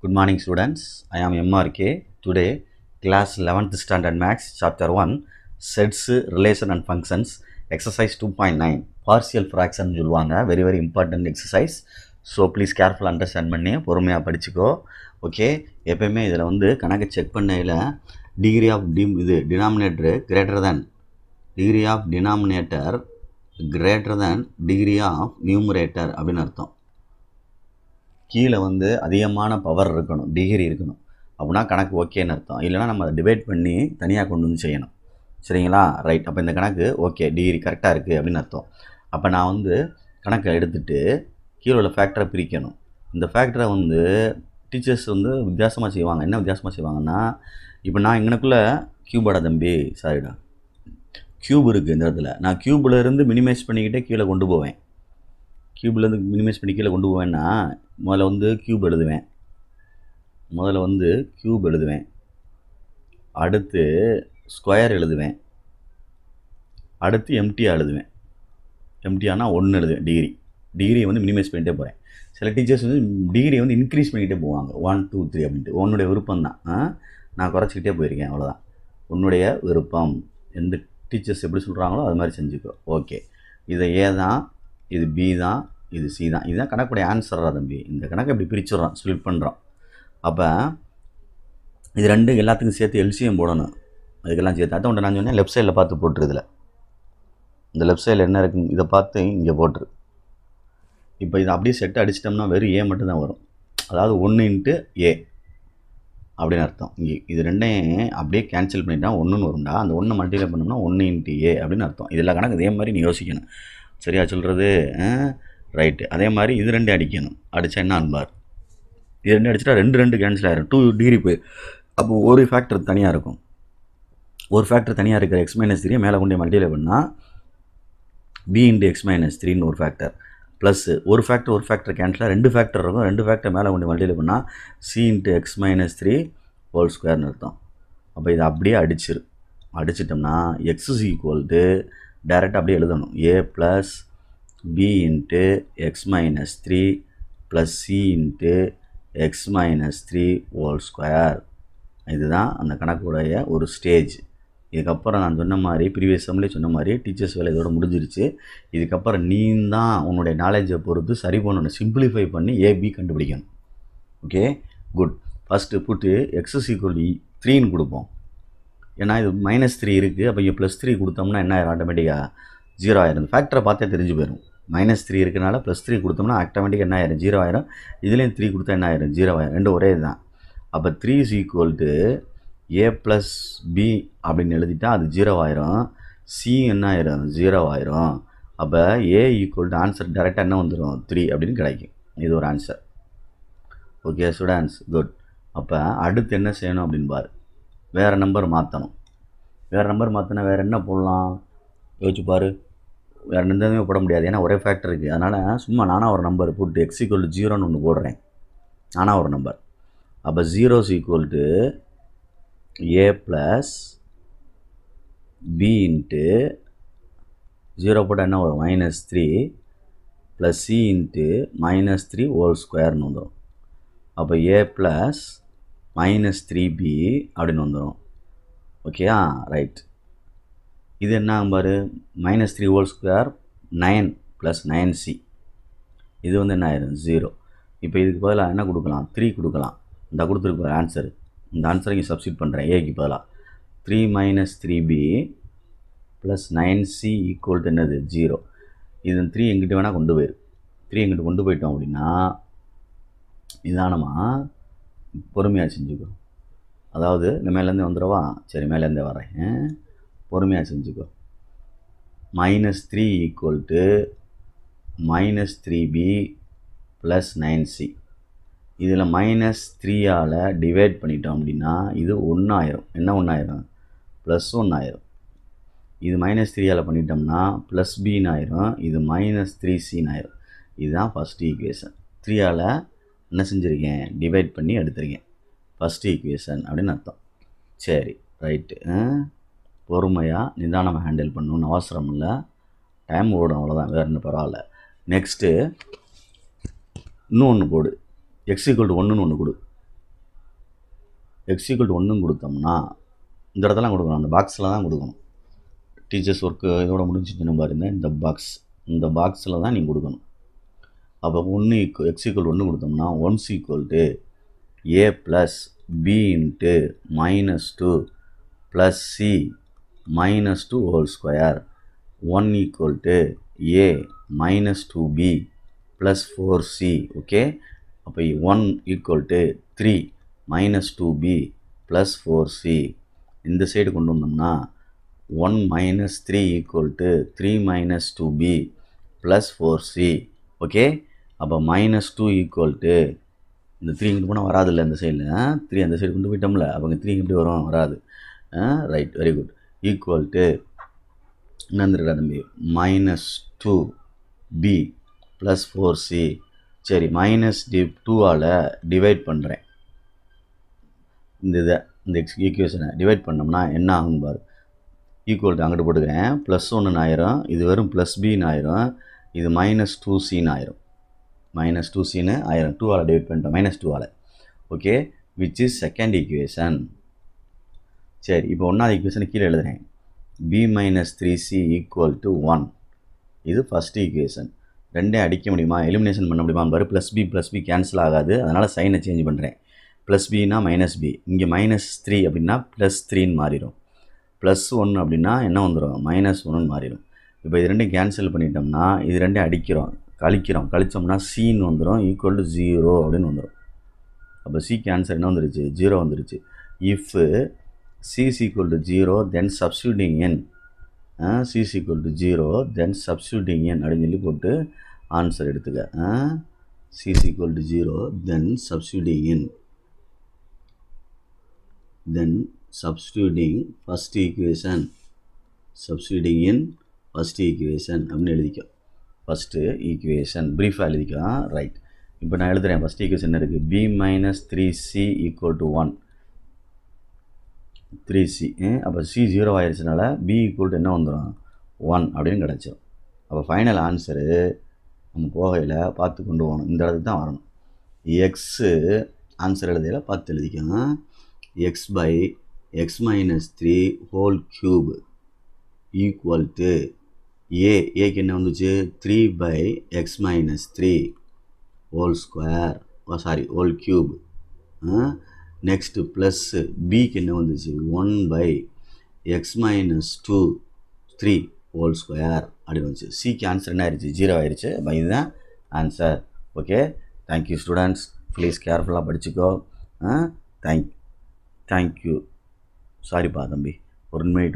Good morning, students. I am MRK. Today, class 11th standard maths, chapter 1, sets, relation and functions, exercise 2.9, partial fraction சொல்லுவாங்க. Very, very important exercise. So, please careful understand பண்ணி பொறுமையாக படிச்சுக்கோ. Okay, எப்பயுமே இதில் வந்து கணக்கு check பண்ணையில் degree of denominator greater than degree of denominator greater than degree of numerator அப்படின்னு அர்த்தம். கீழே வந்து அதிகமான பவர் இருக்கணும், டிகிரி இருக்கணும் அப்படின்னா கணக்கு ஓகேன்னு அர்த்தம். இல்லைனா நம்ம அதை டிவைட் பண்ணி தனியாக கொண்டு வந்து செய்யணும். சரிங்களா? ரைட். அப்போ இந்த கணக்கு ஓகே, டிகிரி கரெக்டாக இருக்குது அப்படின்னு அர்த்தம். அப்போ நான் வந்து கணக்கை எடுத்துகிட்டு கீழே உள்ள ஃபேக்டரை பிரிக்கணும். இந்த ஃபேக்டரை வந்து டீச்சர்ஸ் வந்து வித்தியாசமாக செய்வாங்க. என்ன வித்தியாசமாக செய்வாங்கன்னா, இப்போ நான் இங்கனக்குள்ளே கியூபாடா தம்பி, சாரிடா, கியூப் இருக்குது இந்த இடத்துல. நான் கியூபில் இருந்து மினிமைஸ் பண்ணிக்கிட்டே கீழே கொண்டு போவேன். கியூப்லேருந்து மினிமைஸ் பண்ணி கீழே கொண்டு போவேன்னா முதல்ல வந்து கியூப் எழுதுவேன். அடுத்து ஸ்கொயர் எழுதுவேன். அடுத்து எம்டியாக எழுதுவேன். எம்டியானா 1 எழுதுவேன். டிகிரியை வந்து மினிமைஸ் பண்ணிகிட்டே போகிறேன். சில டீச்சர்ஸ் வந்து டிகிரியை வந்து இன்க்ரீஸ் பண்ணிக்கிட்டே போவாங்க. 1 2 3 அப்படின்ட்டு. உன்னுடைய விருப்பம் தான். நான் குறைச்சிக்கிட்டே போயிருக்கேன், அவ்வளோதான். உன்னுடைய விருப்பம். எந்த டீச்சர்ஸ் எப்படி சொல்கிறாங்களோ அது மாதிரி செஞ்சுக்கோ. ஓகே, இதை ஏ தான், இது பி தான், இது சி தான். இதுதான் கணக்குடைய ஆன்சரா தம்பி. இந்த கணக்கை இப்படி பிரிச்சுடுறோம், ஸ்ப்ளிட் பண்ணுறோம். அப்போ இது ரெண்டு எல்லாத்துக்கும் சேர்த்து எல்சிஎம் போடணும். அதுக்கெல்லாம் சேர்த்து அதை ஒன்று நான் சொன்னேன், லெஃப்ட் சைடில் பார்த்து போட்டுரு. இதில் இந்த லெஃப்ட் சைடில் என்ன இருக்குன்னு இதை பார்த்து இங்கே போட்டுரு. இப்போ இதை அப்படியே செட்டு அடிச்சிட்டோம்னா வெறும் ஏ மட்டும்தான் வரும். அதாவது 1 × ஏ அப்படின்னு அர்த்தம். இங்கே இது ரெண்டையும் அப்படியே கேன்சல் பண்ணிட்டா 1ன்னு வரும்டா. அந்த 1 மல்டிப்ளை பண்ணோம்னா 1 × ஏ அப்படின்னு அர்த்தம். இதெல்லாம் கணக்கு இதே மாதிரி நீ யோசிக்கணும். சரியா சொல்கிறது? ரைட்டு. அதே மாதிரி இது ரெண்டு அடிக்கணும். அடித்தா என்ன அன்பார், இது ரெண்டு அடிச்சிட்டா ரெண்டு கேன்சல் ஆகிடும். 2 டிகிரி போய் அப்போ ஒரு ஃபேக்டர் தனியாக இருக்கும். ஒரு ஃபேக்டர் தனியாக இருக்கிற x-3 மேலே கொண்டு மல்டிப்ளை பண்ணால் b × x-3ன்னு ஒரு ஃபேக்டர் ப்ளஸ் ஒரு ஃபேக்டர் கேன்சலாக 2 ஃபேக்டர் இருக்கும். 2 ஃபேக்டர் மேலே கொண்டு மல்டிப்ளை பண்ணால் c × x-3 ஹோல் ஸ்கொயர்னு அர்த்தம். அப்போ இதை அப்படியே அடிச்சிட்டோம்னா x டைரெக்டாக அப்படியே எழுதணும். a + b × x-3 + c × x-3 whole square. இதுதான் அந்த கணக்குடைய ஒரு ஸ்டேஜ். இதுக்கப்புறம் நான் சொன்ன மாதிரி ப்ரீவியஸ் சம்லேயே சொன்ன மாதிரி டீச்சர்ஸ் வேலை இதோட முடிஞ்சிருச்சு. இதுக்கப்புறம் நீ தான் உன்னுடைய நாலேஜை பொறுத்து சரி பண்ணணும், சிம்பிளிஃபை பண்ணி ஏபி கண்டுபிடிக்கணும். Okay, good. ஃபஸ்ட்டு புட்டு x = 3ன்னு கொடுப்போம். ஏன்னா இது -3 இருக்குது. அப்போ இங்கே +3 கொடுத்தோம்னா என்ன ஆயிரும்? ஆட்டோமேட்டிக்காக 0 ஆயிரும். ஃபேக்டரை பார்த்தே தெரிஞ்சு போயிடும். -3 இருக்கனால +3 கொடுத்தோம்னா ஆட்டோமேட்டிக்காக என்ன ஆயிரும்? 0 ஆயிரும். இதுலேயும் 3 கொடுத்தா என்ன ஆயிரும்? 0 ஆயிரும். ரெண்டும் ஒரே இதுதான். அப்போ 3 = a + b அப்படின்னு எழுதிட்டா அது 0 ஆயிரும். c என்ன ஆயிரும்? 0 ஆயிரும். அப்போ a = ஆன்சர் டேரெக்டாக என்ன வந்துடும்? 3 அப்படின்னு கிடைக்கும். இது ஒரு ஆன்சர். Okay students, good. அப்போ அடுத்து என்ன செய்யணும் அப்படின்னு பாரு. வேறு நம்பர் மாற்றணும். மாற்றினா வேறு என்ன போடலாம் யோசிச்சு பாரு. வேறு எதுவுமே போட முடியாது, ஏன்னா ஒரே ஃபேக்டர் இருக்குது. அதனால் சும்மா நானாக ஒரு நம்பர் போட்டு x = 0ன்னு ஒன்று போடுறேன். நானாக ஒரு நம்பர். அப்போ 0 = a + b × 0 போட்டால் என்ன வரும்? -3 + c × -3 ஹோல் ஸ்கொயர்னு வந்துடும். அப்போ a + -3b அப்படின்னு வந்துடும். ஓகேயா? ரைட். இது என்ன பாரு, -3 ஹோல் ஸ்கொயர் 9 + 9c. இது வந்து என்ன ஆயிரும்? 0. இப்போ இதுக்கு பதிலாக என்ன கொடுக்கலாம்? 3 கொடுக்கலாம். இந்த கொடுத்துருக்கு ஆன்சரு. இந்த ஆன்சரை இங்கே சப்ஸ்டிட் பண்ணுறேன். ஏக்கு பதிலாக 3 - 3b + 9c = என்னது? 0. இது 3 எங்கிட்ட வேணால் கொண்டு போயிரு. 3 எங்கிட்ட கொண்டு போயிட்டோம் அப்படின்னா நிதானமாக பொறுமையாக செஞ்சுக்கோ. அதாவது இந்த மேலேருந்தே வந்துடவா? சரி, மேலேருந்தே வரேன். பொறுமையாக செஞ்சுக்கோ. -3 = -3b + 9c. இதில் -3ஆல் டிவைட் பண்ணிட்டோம் அப்படின்னா இது 1 ஆயிரும். என்ன 1 ஆயிரும்? +1 ஆயிரும். இது -3ஆல் பண்ணிட்டோம்னா +bன்னு ஆயிரும். இது -3cன்னு ஆயிரும். இதுதான் ஃபஸ்ட் ஈக்குவேஷன். 3ஆல் என்ன செஞ்சுருக்கேன்? டிவைட் பண்ணி எடுத்துருக்கேன். ஃபஸ்ட் ஈக்குவேஷன் அப்படின்னு அர்த்தம். சரி, ரைட்டு. பொறுமையாக நிதானமாக ஹேண்டில் பண்ணணும்னு அவசரம் இல்லை. டைம் ஓடும், அவ்வளோதான். வேறு என்ன, பரவாயில்ல. நெக்ஸ்ட்டு இன்னொன்று போடு. x = 1ன்னு ஒன்று கொடு. எக்ஸ் ஈக்குவல் டு 1 கொடுத்தோம்னா இந்த இடத்துல கொடுக்கணும், அந்த பாக்ஸில் தான் கொடுக்கணும். டீச்சர்ஸ் ஒர்க்கு இதோட முடிஞ்சிச்சுன்னு பாருங்க, இந்த பாக்ஸில் தான் நீங்கள் கொடுக்கணும். அப்போ எக்ஸ் ஈக்குவல் 1 கொடுத்தோம்னா 1 equal to a plus b into -2 plus c -2 whole square 1 equal to a -2b plus 4c. Okay, அப்போ 1 equal to 3 -2b plus 4c. இந்த சைடு கொண்டு வந்தோம்னா 1 - 3 equal to 3 -2b plus 4c. Okay, அப்போ -2 equal to இந்த 3 இங்கிட்டு போனால் வராது இல்லை, இந்த சைடில் 3 அந்த சைடு கொண்டு போயிட்டோம்ல, அவங்க 3 எப்படி வரும், வராது. Right, very good. Equal to என்னந்துருக்கா தம்பி, -2b ப்ளஸ் 4c. சரி, -2ஆல் டிவைட் பண்ணுறேன் இந்த ஈக்குவேஷனை. டிவைட் பண்ணோம்னா என்ன ஆகும் பாரு, ஈக்குவல் டு அங்கிட்டு போட்டுக்கிறேன், +1 ஆயிரும், இது வெறும் +bன்னு ஆயிரும், இது -2cன்னு ஆயிரும், -2cன்னு ஆயிரும். 2ஆல் டிவைட் பண்ணிட்டோம், -2ஆல். Okay, which is second equation. சரி, இப்போ 1வது ஈக்குவேஷனை கீழே எழுதுறேன், b - 3c ஈக்குவல் டு 1. இது ஃபஸ்ட் ஈக்குவேஷன். ரெண்டே அடிக்க முடியுமா, எலிமினேஷன் பண்ண முடியுமா பாரு. +b கேன்சல் ஆகாது, அதனால் சைனை சேஞ்ச் பண்ணுறேன். +bனா -b, இங்கே -3 அப்படின்னா +3ன்னு மாறிடும், +1 அப்படின்னா என்ன வந்துடும், -1ன்னு மாறிடும். இப்போ இது ரெண்டையும் கேன்சல் பண்ணிட்டோம்னா இது ரெண்டையும் கழிச்சோம்னா சின்னு வந்துடும், ஈக்குவல் டு 0 அப்படின்னு வந்துடும். அப்போ சிக்கு ஆன்சர் என்ன வந்துருச்சு, 0 வந்துருச்சு. If c is equal to 0 then substituting in c is equal to 0 then substituting in அப்படின்னு சொல்லி போட்டு ஆன்சர் எடுத்துக்க. c is equal to 0 then substituting in first equation அப்படின்னு எழுதிக்கோ. ஃபஸ்ட்டு ஈக்குவேஷன் ப்ரீஃபாக எழுதிக்கோ. ரைட், இப்போ நான் எழுதுகிறேன். ஃபஸ்ட் ஈக்குவேஷன் என்ன இருக்குது, b - 3c equal to 1, 3c. அப்போ c 0 ஆயிடுச்சுனால b ஈக்குவல் டு என்ன வந்துடும், 1 அப்படின்னு கிடச்சிடும். அப்போ ஃபைனல் ஆன்சரு நம்ம போகையில் பார்த்து கொண்டு போகணும், இந்த இடத்துக்கு தான் வரணும். எக்ஸு ஆன்சர் எழுதியில் பார்த்து எழுதிக்கோங்க. x by x minus 3 whole cube equal to ஏக்கு என்ன வந்துச்சு, 3 by x minus 3 whole square, whole cube. Next plus பிக்கு என்ன வந்துச்சு, 1 by x minus 3 whole square அப்படி வந்துச்சு. சிக்கு ஆன்சர் என்ன ஆயிடுச்சு, 0 ஆயிடுச்சு. அப்போ இதுதான் answer. Okay, thank you students, please கேர்ஃபுல்லாக படிச்சுக்கோ. தேங்க்யூ. சாரிப்பா தம்பி, ஒன் மினிட்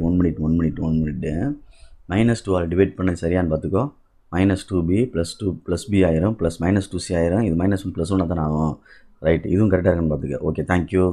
-2ஆல் டிவைட் பண்ண சரியான்னு பார்த்துக்கோ. -2b +2 b ஆயிரும், +-2c ஆயிரும், இது -1 +1 தான் ஆகும். ரைட், இதுவும் கரெக்டாக இருக்குன்னு பார்த்துக்க. Okay, thank you.